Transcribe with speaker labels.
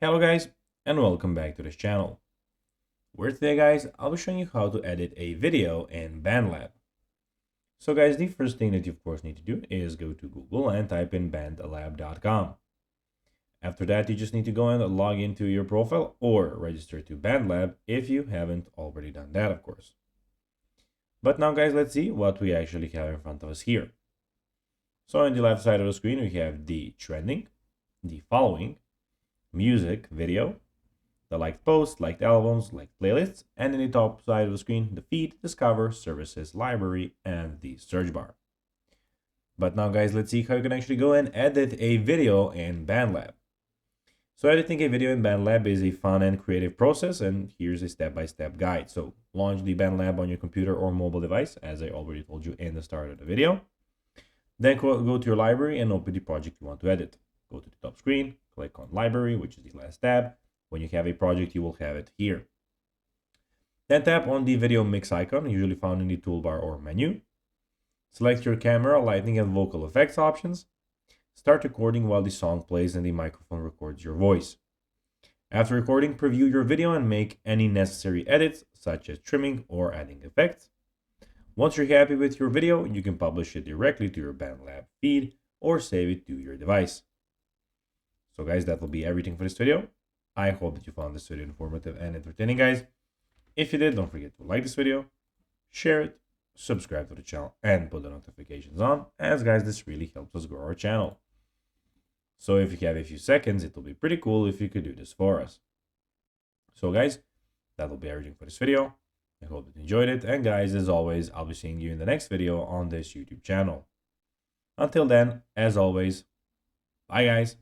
Speaker 1: Hello guys, and welcome back to this channel, where today guys, I'll be showing you how to edit a video in Bandlab. So guys, the first thing that you of course need to do is go to Google and type in bandlab.com. After that, you just need to go and log into your profile or register to Bandlab if you haven't already done that, of course. But now guys, let's see what we actually have in front of us here. So on the left side of the screen, we have the trending, the following, music, video, the liked posts, liked albums, liked playlists, and in the top side of the screen, the feed, discover, services, library, and the search bar. But now guys, let's see how you can actually go and edit a video in Bandlab. So editing a video in Bandlab is a fun and creative process, and here's a step-by-step guide. So launch the Bandlab on your computer or mobile device, as I already told you in the start of the video. Then go to your library and open the project you want to edit. Go to the top screen, click on library, which is the last tab. When you have a project, you will have it here. Then tap on the video mix icon, usually found in the toolbar or menu. Select your camera, lighting, and vocal effects options. Start recording while the song plays and the microphone records your voice. After recording, preview your video and make any necessary edits, such as trimming or adding effects. Once you're happy with your video, you can publish it directly to your Bandlab feed or save it to your device. So guys, that will be everything for this video. I hope that you found this video informative and entertaining, guys. If you did, don't forget to like this video, share it, subscribe to the channel, and put the notifications on, as guys, this really helps us grow our channel. So if you have a few seconds, it will be pretty cool if you could do this for us. So guys, that will be everything for this video. I hope that you enjoyed it, and guys, as always, I'll be seeing you in the next video on this YouTube channel. Until then, as always, bye guys.